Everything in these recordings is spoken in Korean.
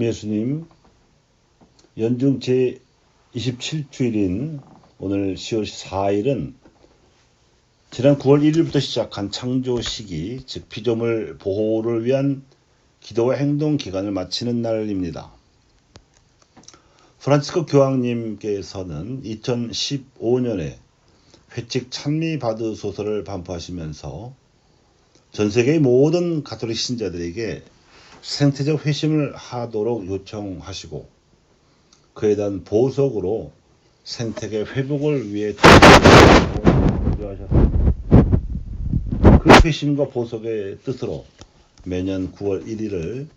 참 예수님 연중 제27주일인 오늘 10월 4일은 지난 9월 1일부터 시작한 창조 시기, 즉 피조물 보호를 위한 기도와 행동 기간을 마치는 날입니다. 프란치스코 교황님께서는 2015년에 회칙 찬미 받으소서를 반포하시면서 전 세계의 모든 가톨릭 신자들에게 생태적 회심을 하도록 요청하시고 그에 대한 보석으로 생태계 회복을 위해 강조하셨습니다. 그 회심과 보석의 뜻으로 매년 9월 1일을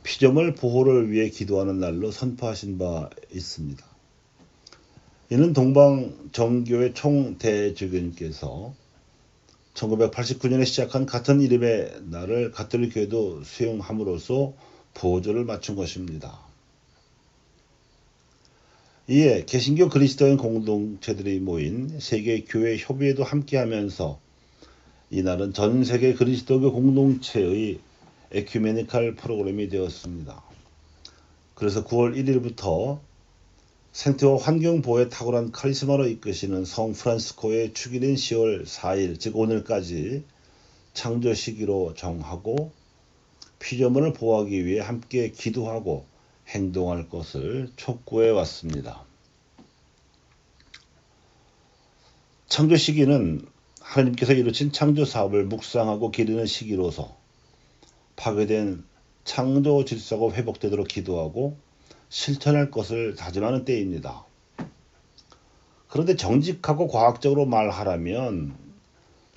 피조물 보호를 위해 기도하는 날로 선포하신 바 있습니다. 이는 동방정교회 총대주교님께서 1989년에 시작한 같은 이름의 날을 가톨릭 교회도 수용함으로써 보조를 맞춘 것입니다. 이에 개신교 그리스도인 공동체들이 모인 세계교회 협의회도 함께하면서 이날은 전 세계 그리스도교 공동체의 에큐메니칼 프로그램이 되었습니다. 그래서 9월 1일부터 생태와 환경보호에 탁월한 카리스마로 이끄시는 성 프란시스코의 축일인 10월 4일, 즉 오늘까지 창조 시기로 정하고 피조물을 보호하기 위해 함께 기도하고 행동할 것을 촉구해 왔습니다. 창조 시기는 하나님께서 이루신 창조 사업을 묵상하고 기리는 시기로서 파괴된 창조 질서가 회복되도록 기도하고 실천할 것을 다짐하는 때입니다. 그런데 정직하고 과학적으로 말하라면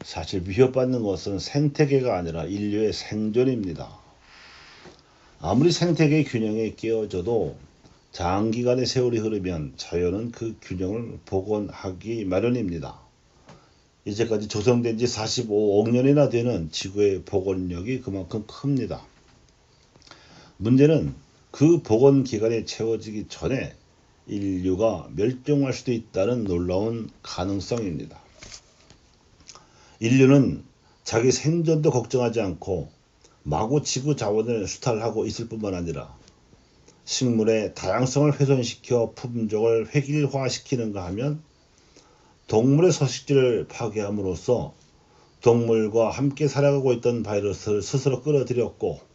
사실 위협받는 것은 생태계가 아니라 인류의 생존입니다. 아무리 생태계의 균형이 깨어져도 장기간의 세월이 흐르면 자연은 그 균형을 복원하기 마련입니다. 이제까지 조성된 지 45억 년이나 되는 지구의 복원력이 그만큼 큽니다. 문제는 그 복원 기간이 채워지기 전에 인류가 멸종할 수도 있다는 놀라운 가능성입니다. 인류는 자기 생존도 걱정하지 않고 마구 지구 자원을 수탈하고 있을 뿐만 아니라 식물의 다양성을 훼손시켜 품종을 획일화시키는가 하면 동물의 서식지를 파괴함으로써 동물과 함께 살아가고 있던 바이러스를 스스로 끌어들였고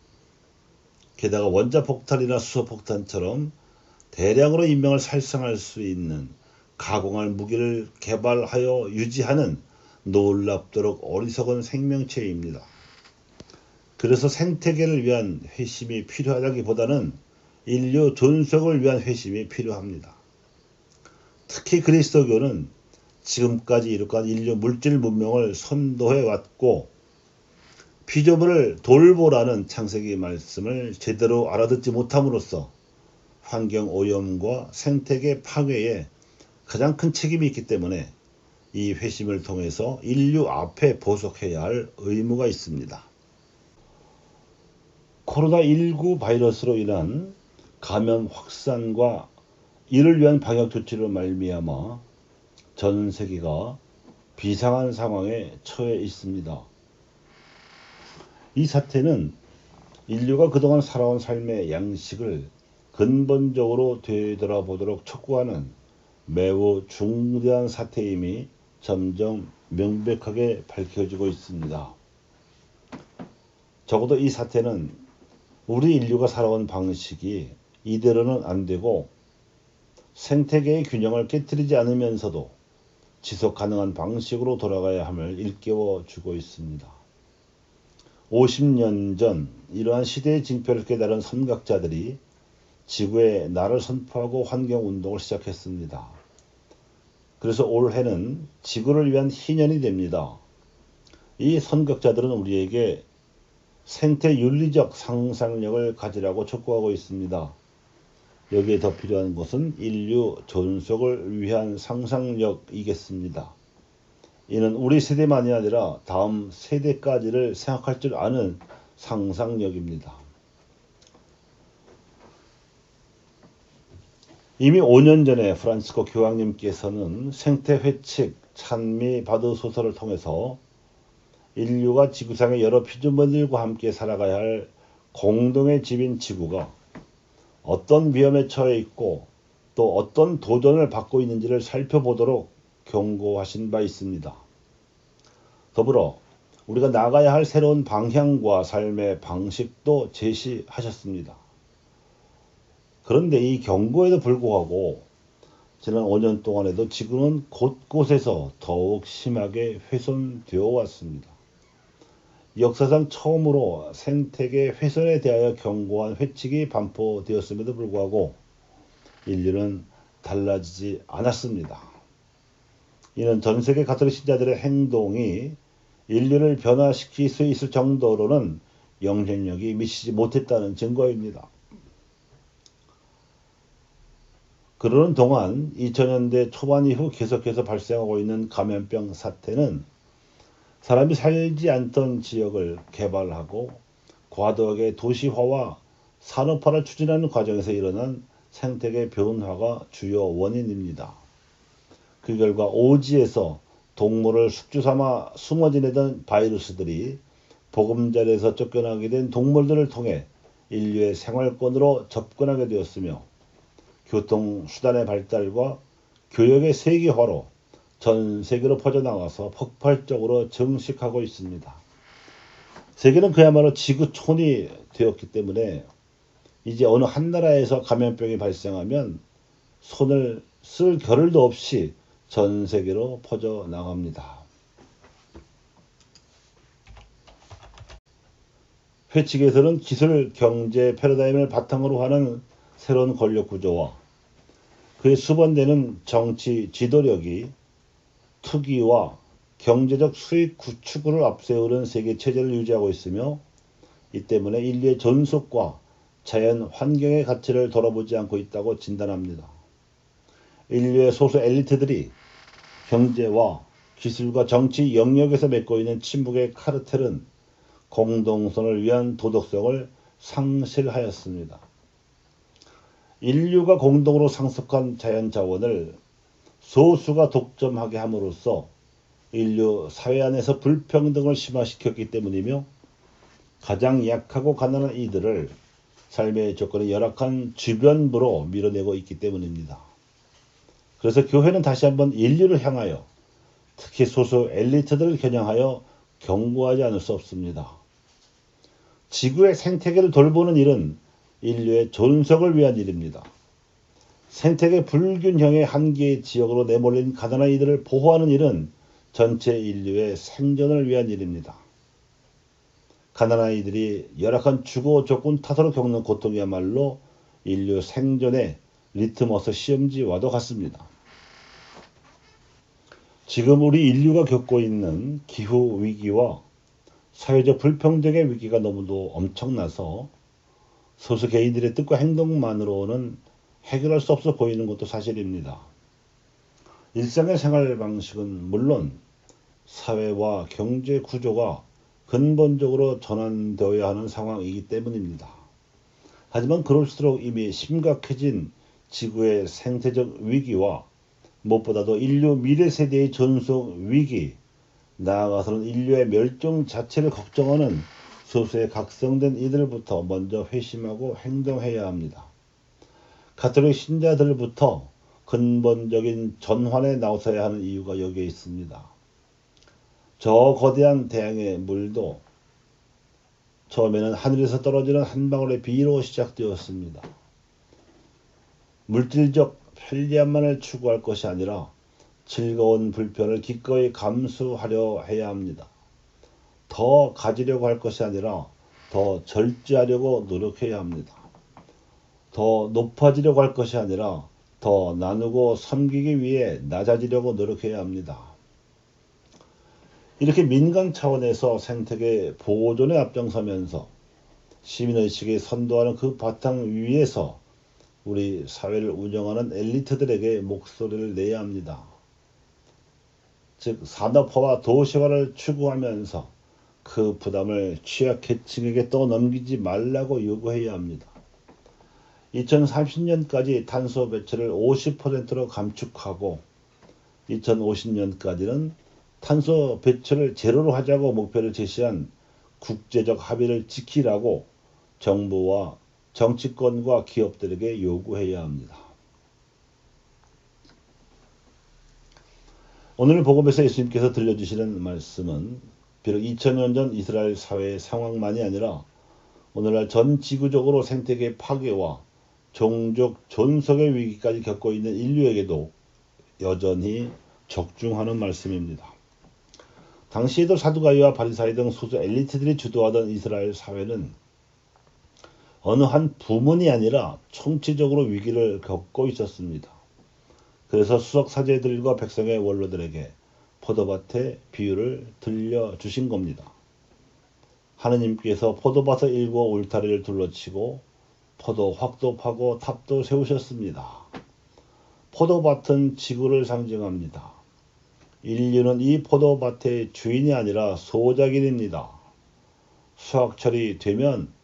게다가 원자폭탄이나 수소폭탄처럼 대량으로 인명을 살상할 수 있는 가공할 무기를 개발하여 유지하는 놀랍도록 어리석은 생명체입니다. 그래서 생태계를 위한 회심이 필요하다기보다는 인류 존속을 위한 회심이 필요합니다. 특히 그리스도교는 지금까지 이룩한 인류 물질 문명을 선도해 왔고 피조물을 돌보라는 창세기 말씀을 제대로 알아듣지 못함으로써 환경 오염과 생태계 파괴에 가장 큰 책임이 있기 때문에 이 회심을 통해서 인류 앞에 보석해야 할 의무가 있습니다. 코로나19 바이러스로 인한 감염 확산과 이를 위한 방역 조치로 말미암아 전 세계가 비상한 상황에 처해 있습니다. 이 사태는 인류가 그동안 살아온 삶의 양식을 근본적으로 되돌아보도록 촉구하는 매우 중대한 사태임이 점점 명백하게 밝혀지고 있습니다. 적어도 이 사태는 우리 인류가 살아온 방식이 이대로는 안 되고 생태계의 균형을 깨뜨리지 않으면서도 지속 가능한 방식으로 돌아가야 함을 일깨워 주고 있습니다. 50년 전 이러한 시대의 징표를 깨달은 선각자들이 지구에 나를 선포하고 환경운동을 시작했습니다. 그래서 올해는 지구를 위한 희년이 됩니다. 이 선각자들은 우리에게 생태윤리적 상상력을 가지라고 촉구하고 있습니다. 여기에 더 필요한 것은 인류 존속을 위한 상상력이겠습니다. 이는 우리 세대만이 아니라 다음 세대까지를 생각할 줄 아는 상상력입니다. 이미 5년 전에 프란치스코 교황님께서는 생태회칙 찬미 받으소서를 통해서 인류가 지구상의 여러 피조물들과 함께 살아가야 할 공동의 집인 지구가 어떤 위험에 처해 있고 또 어떤 도전을 받고 있는지를 살펴보도록 경고하신 바 있습니다. 더불어 우리가 나가야 할 새로운 방향과 삶의 방식도 제시하셨습니다. 그런데 이 경고에도 불구하고 지난 5년 동안에도 지구는 곳곳에서 더욱 심하게 훼손되어 왔습니다. 역사상 처음으로 생태계 훼손에 대하여 경고한 회칙이 반포되었음에도 불구하고 인류는 달라지지 않았습니다. 이는 전 세계 가톨릭 신자들의 행동이 인류를 변화시킬 수 있을 정도로는 영향력이 미치지 못했다는 증거입니다. 그러는 동안 2000년대 초반 이후 계속해서 발생하고 있는 감염병 사태는 사람이 살지 않던 지역을 개발하고 과도하게 도시화와 산업화를 추진하는 과정에서 일어난 생태계 변화가 주요 원인입니다. 그 결과 오지에서 동물을 숙주 삼아 숨어 지내던 바이러스들이 보금자리에서 쫓겨나게 된 동물들을 통해 인류의 생활권으로 접근하게 되었으며 교통수단의 발달과 교역의 세계화로 전 세계로 퍼져나가서 폭발적으로 증식하고 있습니다. 세계는 그야말로 지구촌이 되었기 때문에 이제 어느 한 나라에서 감염병이 발생하면 손을 쓸 겨를도 없이 전 세계로 퍼져나갑니다. 회칙에서는 기술, 경제, 패러다임을 바탕으로 하는 새로운 권력 구조와 그에 수반되는 정치 지도력이 투기와 경제적 수익 구축을 앞세우는 세계 체제를 유지하고 있으며 이 때문에 인류의 존속과 자연 환경의 가치를 돌아보지 않고 있다고 진단합니다. 인류의 소수 엘리트들이 경제와 기술과 정치 영역에서 맺고 있는 침묵의 카르텔은 공동선을 위한 도덕성을 상실하였습니다. 인류가 공동으로 상속한 자연 자원을 소수가 독점하게 함으로써 인류 사회 안에서 불평등을 심화시켰기 때문이며 가장 약하고 가난한 이들을 삶의 조건이 열악한 주변부로 밀어내고 있기 때문입니다. 그래서 교회는 다시 한번 인류를 향하여 특히 소수 엘리트들을 겨냥하여 경고하지 않을 수 없습니다. 지구의 생태계를 돌보는 일은 인류의 존속을 위한 일입니다. 생태계 불균형의 한계의 지역으로 내몰린 가난한 이들을 보호하는 일은 전체 인류의 생존을 위한 일입니다. 가난한 이들이 열악한 주거 조건 탓으로 겪는 고통이야말로 인류 생존의 리트머스 시험지와도 같습니다. 지금 우리 인류가 겪고 있는 기후 위기와 사회적 불평등의 위기가 너무도 엄청나서 소수 개인들의 뜻과 행동만으로는 해결할 수 없어 보이는 것도 사실입니다. 일상의 생활 방식은 물론 사회와 경제 구조가 근본적으로 전환되어야 하는 상황이기 때문입니다. 하지만 그럴수록 이미 심각해진 지구의 생태적 위기와 무엇보다도 인류 미래 세대의 존속 위기, 나아가서는 인류의 멸종 자체를 걱정하는 소수의 각성된 이들부터 먼저 회심하고 행동해야 합니다. 가톨릭 신자들부터 근본적인 전환에 나서야 하는 이유가 여기에 있습니다. 저 거대한 태양의 물도 처음에는 하늘에서 떨어지는 한 방울의 비로 시작되었습니다. 물질적 편리함만을 추구할 것이 아니라 즐거운 불편을 기꺼이 감수하려 해야 합니다. 더 가지려고 할 것이 아니라 더 절제하려고 노력해야 합니다. 더 높아지려고 할 것이 아니라 더 나누고 섬기기 위해 낮아지려고 노력해야 합니다. 이렇게 민간 차원에서 생태계 보존에 앞장서면서 시민의식이 선도하는 그 바탕 위에서 우리 사회를 운영하는 엘리트들에게 목소리를 내야 합니다. 즉 산업화와 도시화를 추구하면서 그 부담을 취약계층에게 떠넘기지 말라고 요구해야 합니다. 2030년까지 탄소 배출을 50%로 감축하고 2050년까지는 탄소 배출을 제로로 하자고 목표를 제시한 국제적 합의를 지키라고 정부와 정치권과 기업들에게 요구해야 합니다. 오늘 복음에서 예수님께서 들려주시는 말씀은 비록 2000년 전 이스라엘 사회의 상황만이 아니라 오늘날 전 지구적으로 생태계 파괴와 종족 존속의 위기까지 겪고 있는 인류에게도 여전히 적중하는 말씀입니다. 당시에도 사두가이와 바리사이 등 소수 엘리트들이 주도하던 이스라엘 사회는 어느 한 부문이 아니라 총체적으로 위기를 겪고 있었습니다. 그래서 수석 사제들과 백성의 원로들에게 포도밭의 비유를 들려주신 겁니다. 하느님께서 포도밭을 일구어 울타리를 둘러치고 포도 확도 파고 탑도 세우셨습니다. 포도밭은 지구를 상징합니다. 인류는 이 포도밭의 주인이 아니라 소작인입니다. 수확철이 되면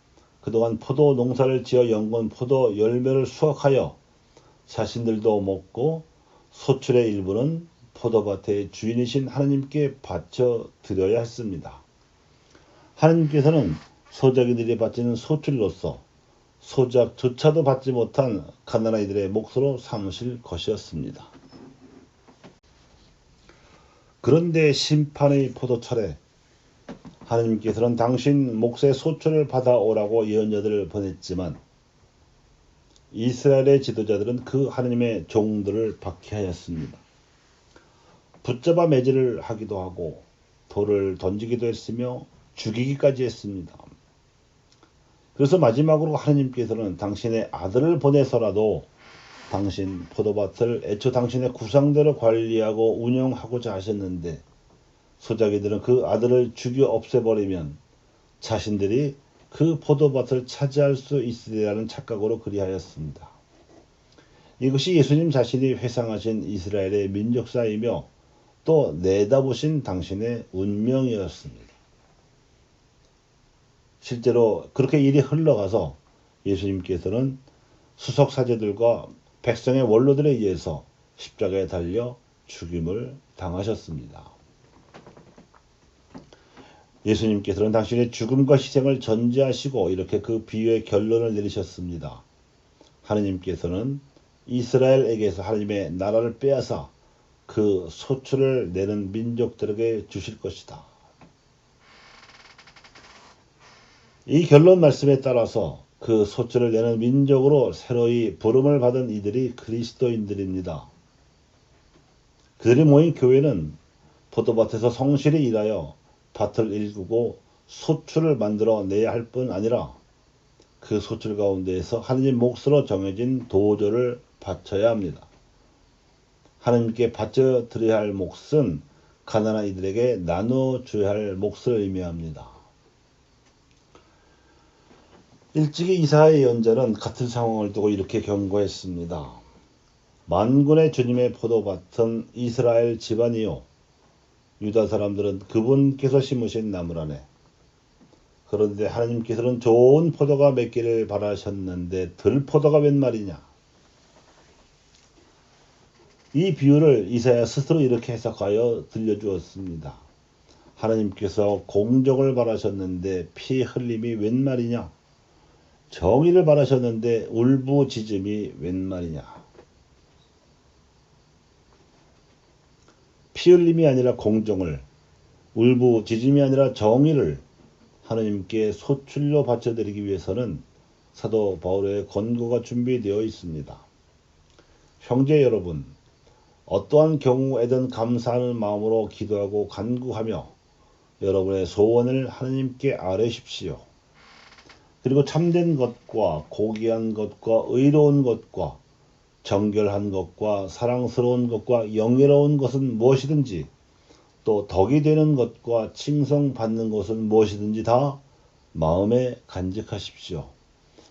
그동안 포도 농사를 지어 연건 포도 열매를 수확하여 자신들도 먹고 소출의 일부는 포도밭의 주인이신 하느님께 바쳐 드려야 했습니다. 하느님께서는 소작이들이 바치는 소출로서 소작조차도 받지 못한 가난아이들의 몫으로 삼으실 것이었습니다. 그런데 심판의 포도철에 하느님께서는 당신 몫의 소출을 받아오라고 예언자들을 보냈지만 이스라엘의 지도자들은 그 하느님의 종들을 박해하였습니다. 붙잡아 매질을 하기도 하고 돌을 던지기도 했으며 죽이기까지 했습니다. 그래서 마지막으로 하느님께서는 당신의 아들을 보내서라도 당신 포도밭을 애초 당신의 구상대로 관리하고 운영하고자 하셨는데 소작이들은 그 아들을 죽여 없애버리면 자신들이 그 포도밭을 차지할 수 있으리라는 착각으로 그리하였습니다. 이것이 예수님 자신이 회상하신 이스라엘의 민족사이며 또 내다보신 당신의 운명이었습니다. 실제로 그렇게 일이 흘러가서 예수님께서는 수석 사제들과 백성의 원로들에 의해서 십자가에 달려 죽임을 당하셨습니다. 예수님께서는 당신의 죽음과 희생을 전제하시고 이렇게 그 비유의 결론을 내리셨습니다. 하느님께서는 이스라엘에게서 하느님의 나라를 빼앗아 그 소출을 내는 민족들에게 주실 것이다. 이 결론 말씀에 따라서 그 소출을 내는 민족으로 새로이 부름을 받은 이들이 그리스도인들입니다. 그들이 모인 교회는 포도밭에서 성실히 일하여 밭을 일구고 소출을 만들어 내야 할 뿐 아니라 그 소출 가운데에서 하느님 몫으로 정해진 도저를 바쳐야 합니다. 하느님께 바쳐 드려야 할 몫은 가난한 이들에게 나눠줘야 할 몫을 의미합니다. 일찍이 이사야의 예언자는 같은 상황을 두고 이렇게 경고했습니다. 만군의 주님의 포도밭은 이스라엘 집안이요 유다 사람들은 그분께서 심으신 나무라네. 그런데 하나님께서는 좋은 포도가 맺기를 바라셨는데 들포도가 웬 말이냐. 이 비유를 이사야 스스로 이렇게 해석하여 들려주었습니다. 하나님께서 공정을 바라셨는데 피 흘림이 웬 말이냐. 정의를 바라셨는데 울부짖음이 웬 말이냐. 피 흘림이 아니라 공정을, 울부짖음이 아니라 정의를 하느님께 소출로 바쳐드리기 위해서는 사도 바울의 권고가 준비되어 있습니다. 형제 여러분, 어떠한 경우에든 감사하는 마음으로 기도하고 간구하며 여러분의 소원을 하느님께 아뢰십시오. 그리고 참된 것과 고귀한 것과 의로운 것과 정결한 것과 사랑스러운 것과 영예로운 것은 무엇이든지 또 덕이 되는 것과 칭송받는 것은 무엇이든지 다 마음에 간직하십시오.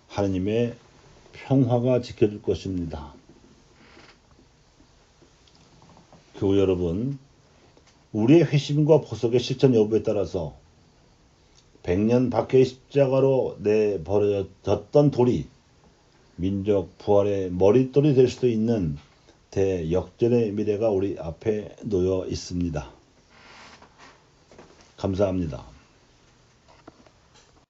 하느님의 평화가 지켜줄 것입니다. 교우 여러분, 우리의 회심과 보석의 실천 여부에 따라서 100년 밖의 십자가로 내버려졌던 돌이 민족 부활의 머릿돌이 될 수도 있는 대역전의 미래가 우리 앞에 놓여 있습니다. 감사합니다.